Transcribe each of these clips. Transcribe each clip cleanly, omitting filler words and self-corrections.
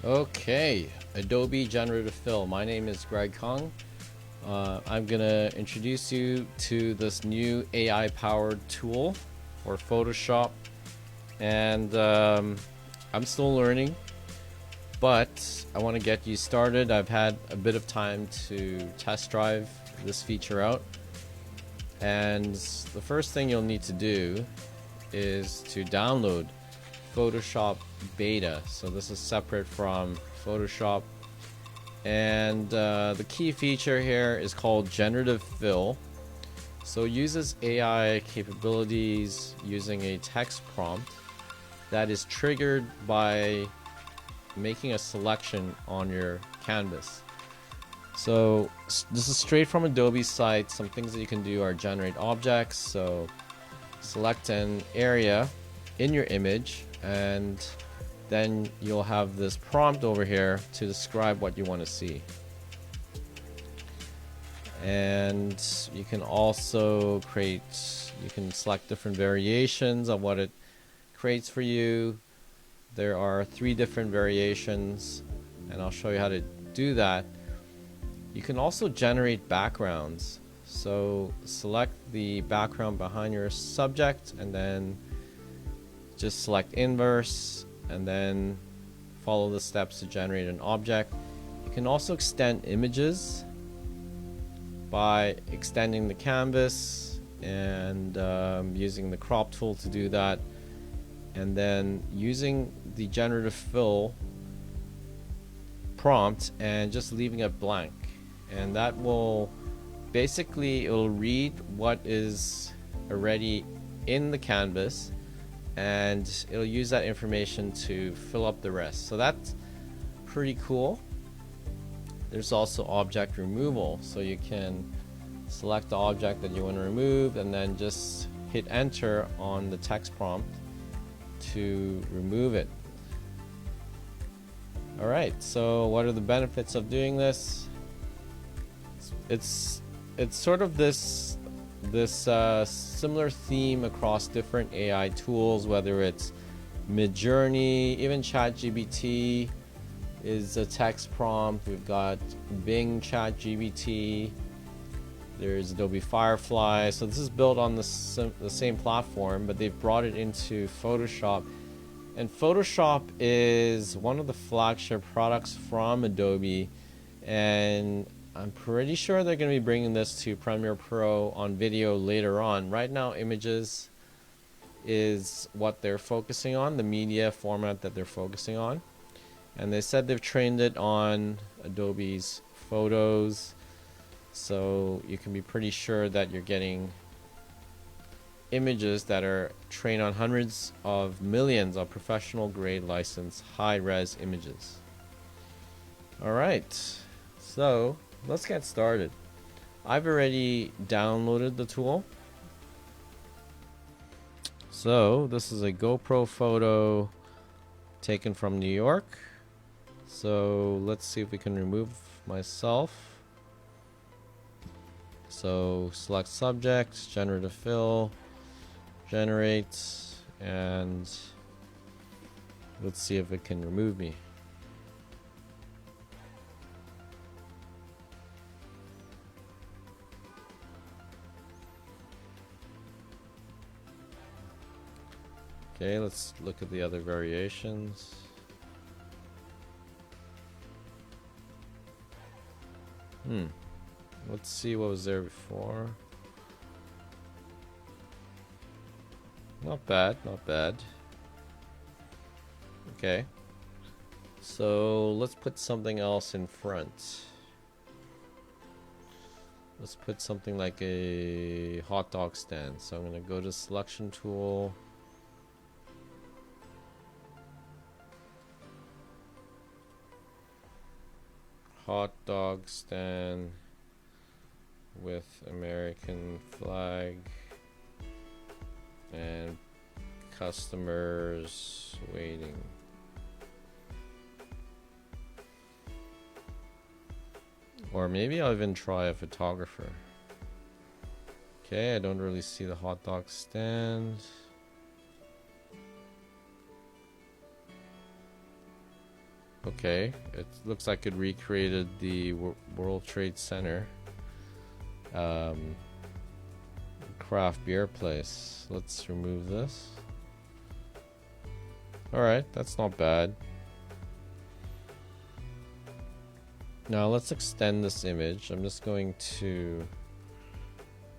Okay, Adobe Generative Fill. My name is Greg Kung. I'm gonna introduce you to this new AI-powered tool for Photoshop, and I'm still learning, but I want to get you started. I've had a bit of time to test drive this feature out, and the first thing you'll need to do is to download Photoshop Beta. So this is separate from Photoshop, and the key feature here is called Generative Fill. So it uses AI capabilities using a text prompt that is triggered by making a selection on your canvas. So this is straight from Adobe's site. Some things that you can do are generate objects. So select an area in your image, and then you'll have this prompt over here to describe what you want to see. And you can also you can select different variations of what it creates for you. There are 3 different variations, and I'll show you how to do that. You can also generate backgrounds. So select the background behind your subject, and then just select inverse, and then follow the steps to generate an object. You can also extend images by extending the canvas and using the crop tool to do that, and then using the generative fill prompt and just leaving it blank, and that will basically, it'll read what is already in the canvas, and it'll use that information to fill up the rest. So that's pretty cool. There's also object removal, so you can select the object that you want to remove and then just hit enter on the text prompt to remove it. Alright, so what are the benefits of doing this? It's sort of this similar theme across different AI tools, whether it's Midjourney, even ChatGPT is a text prompt. We've got Bing ChatGPT, there's Adobe Firefly. So this is built on the same platform, but they've brought it into Photoshop. And Photoshop is one of the flagship products from Adobe, and I'm pretty sure they're going to be bringing this to Premiere Pro on video later on. Right now, images is what they're focusing on, the media format that they're focusing on. And they said they've trained it on Adobe's photos, so you can be pretty sure that you're getting images that are trained on hundreds of millions of professional grade licensed high-res images. Alright, so let's get started. I've already downloaded the tool. So this is a GoPro photo taken from New York. So let's see if we can remove myself. So select subject, generative fill, generate, and let's see if it can remove me. Okay, let's look at the other variations. Let's see what was there before. Not bad, not bad. Okay. So let's put something else in front. Let's put something like a hot dog stand. So I'm going to go to selection tool. Hot dog stand with American flag and customers waiting. Or maybe I'll even try a photographer. Okay, I don't really see the hot dog stand. Okay, it looks like it recreated the World Trade Center craft beer place. Let's remove this. Alright, that's not bad. Now let's extend this image. I'm just going to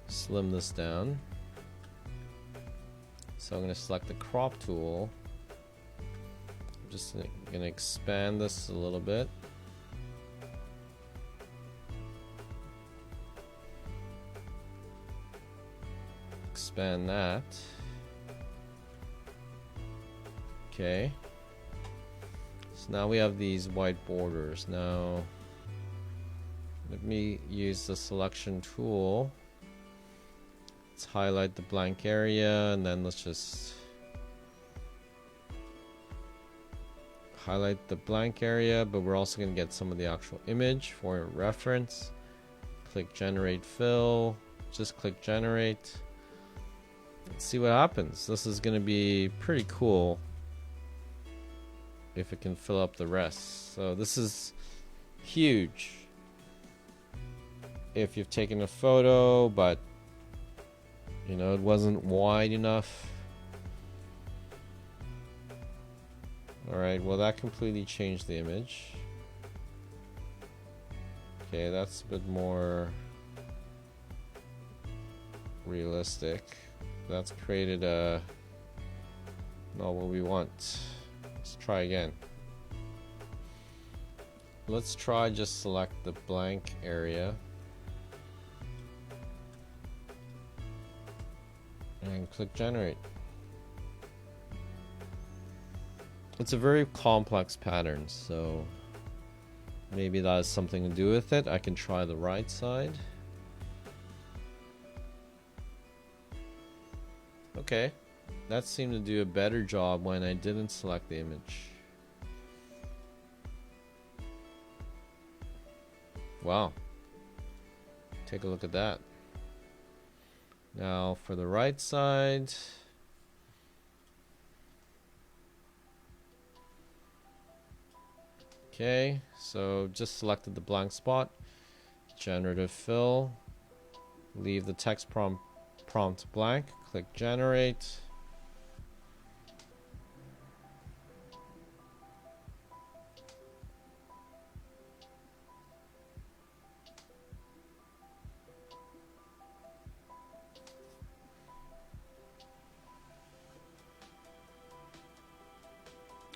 slim this down. So I'm going to select the crop tool. I'm just going to expand this a little bit. Expand that. Okay. So now we have these white borders. Now let me use the selection tool. Let's highlight the blank area, and then let's just highlight the blank area, but we're also going to get some of the actual image for reference. Click generate fill, just click generate. Let's see what happens. This is going to be pretty cool if it can fill up the rest. So this is huge if you've taken a photo but you know it wasn't wide enough. Alright, well that completely changed the image. Okay, that's a bit more realistic. That's created a not what we want. Let's try again. Let's try just select the blank area and click generate. It's a very complex pattern, so maybe that has something to do with it. I can try the right side. Okay, that seemed to do a better job when I didn't select the image. Wow, take a look at that. Now for the right side, okay, so just selected the blank spot, generative fill, leave the text prompt blank, click generate.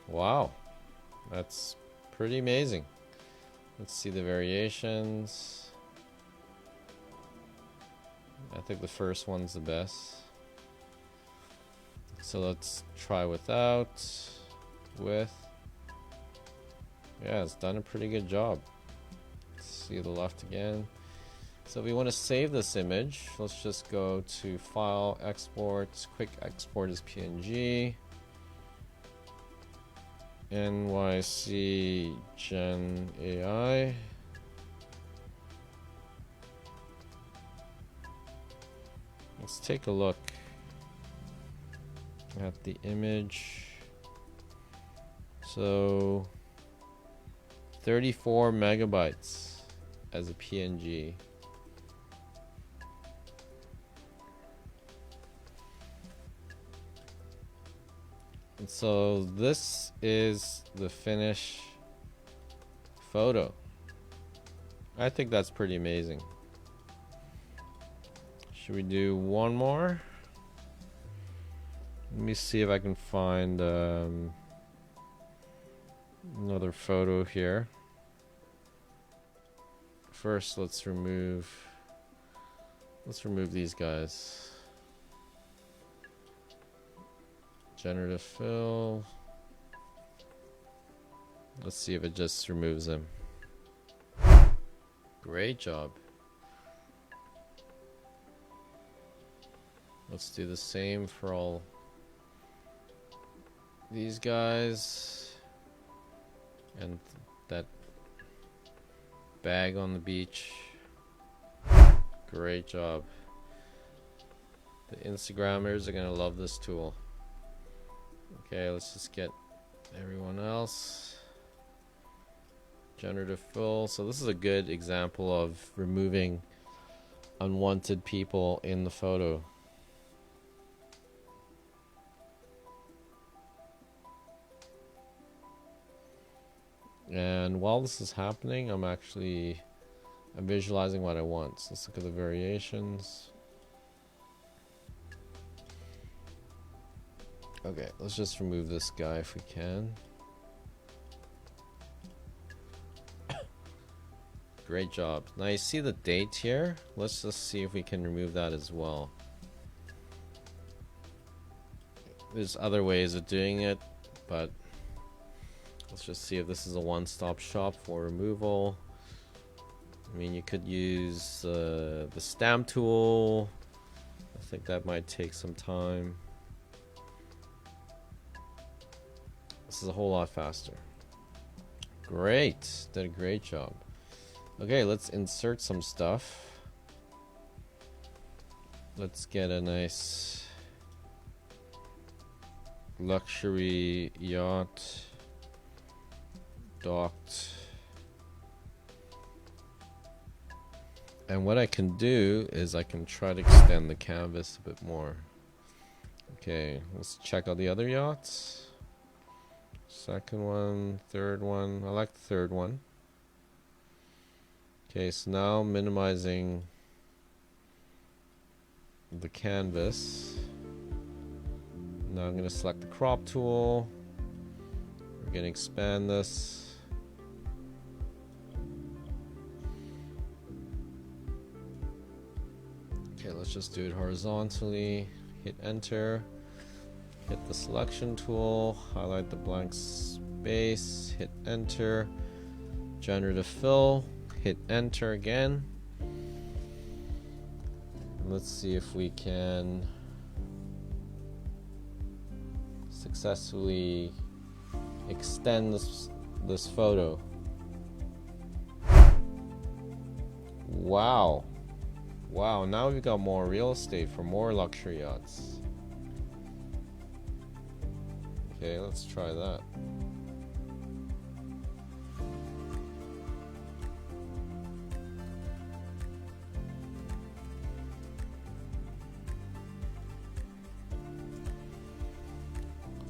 Wow, that's pretty amazing. Let's see the variations. I think the first one's the best. So let's try without, with. Yeah, it's done a pretty good job. Let's see the left again. So if we want to save this image, let's just go to File, Export, Quick Export as PNG. NYC Gen AI. Let's take a look at the image. So 34 megabytes as a PNG. And so this is the finished photo. I think that's pretty amazing. Should we do one more? Let me see if I can find another photo here. First, let's remove these guys. Generative fill. Let's see if it just removes them. Great job. Let's do the same for all these guys and that bag on the beach. Great job. The Instagrammers are gonna love this tool. Okay, let's just get everyone else. Generative fill. So this is a good example of removing unwanted people in the photo. And while this is happening, I'm visualizing what I want. So let's look at the variations. Okay, let's just remove this guy if we can. Great job. Now you see the date here? Let's just see if we can remove that as well. There's other ways of doing it, but let's just see if this is a one-stop shop for removal. I mean, you could use the stamp tool. I think that might take some time. This is a whole lot faster. Great, did a great job. Okay, let's insert some stuff. Let's get a nice luxury yacht docked. And what I can do is I can try to extend the canvas a bit more. Okay, let's check out the other yachts. Second one, third one. I like the third one. Okay, so now minimizing the canvas. Now I'm going to select the crop tool. We're going to expand this. Okay, let's just do it horizontally. Hit enter. Hit the selection tool. Highlight the blank space. Hit enter. Generative fill. Hit enter again. Let's see if we can successfully extend this photo. Wow. Wow, now we've got more real estate for more luxury yachts. Okay, let's try that.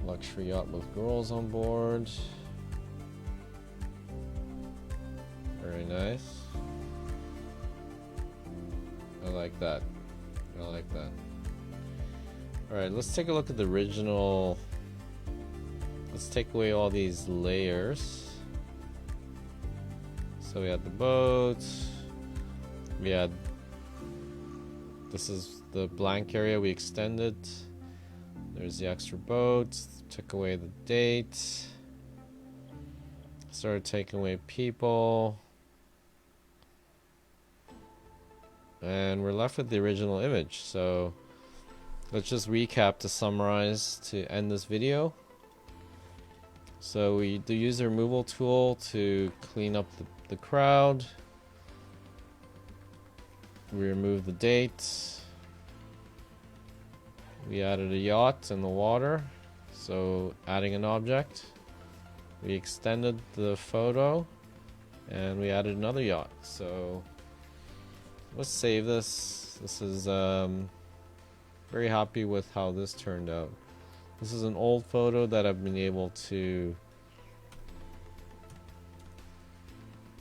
Luxury yacht with girls on board. Very nice. I like that. I like that. Alright, let's take a look at the original. Let's take away all these layers. So we had the boat. We had, this is the blank area we extended. There's the extra boat. Took away the date. Started taking away people. And we're left with the original image. So let's just recap to summarize to end this video. So we do use the removal tool to clean up the crowd. We remove the date. We added a yacht in the water, so adding an object. We extended the photo and we added another yacht. So let's save this. This is very happy with how this turned out. This is an old photo that I've been able to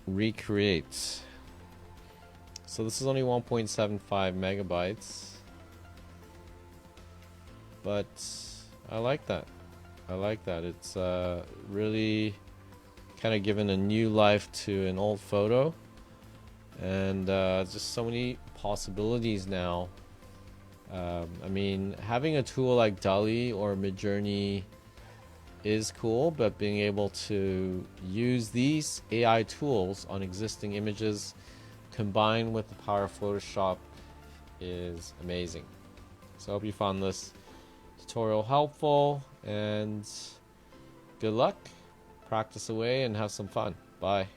recreate. So this is only 1.75 megabytes. But I like that. I like that. It's really kind of given a new life to an old photo. And just so many possibilities now. I mean, having a tool like DALL-E or Midjourney is cool, but being able to use these AI tools on existing images combined with the power of Photoshop is amazing. So I hope you found this tutorial helpful, and good luck, practice away and have some fun. Bye.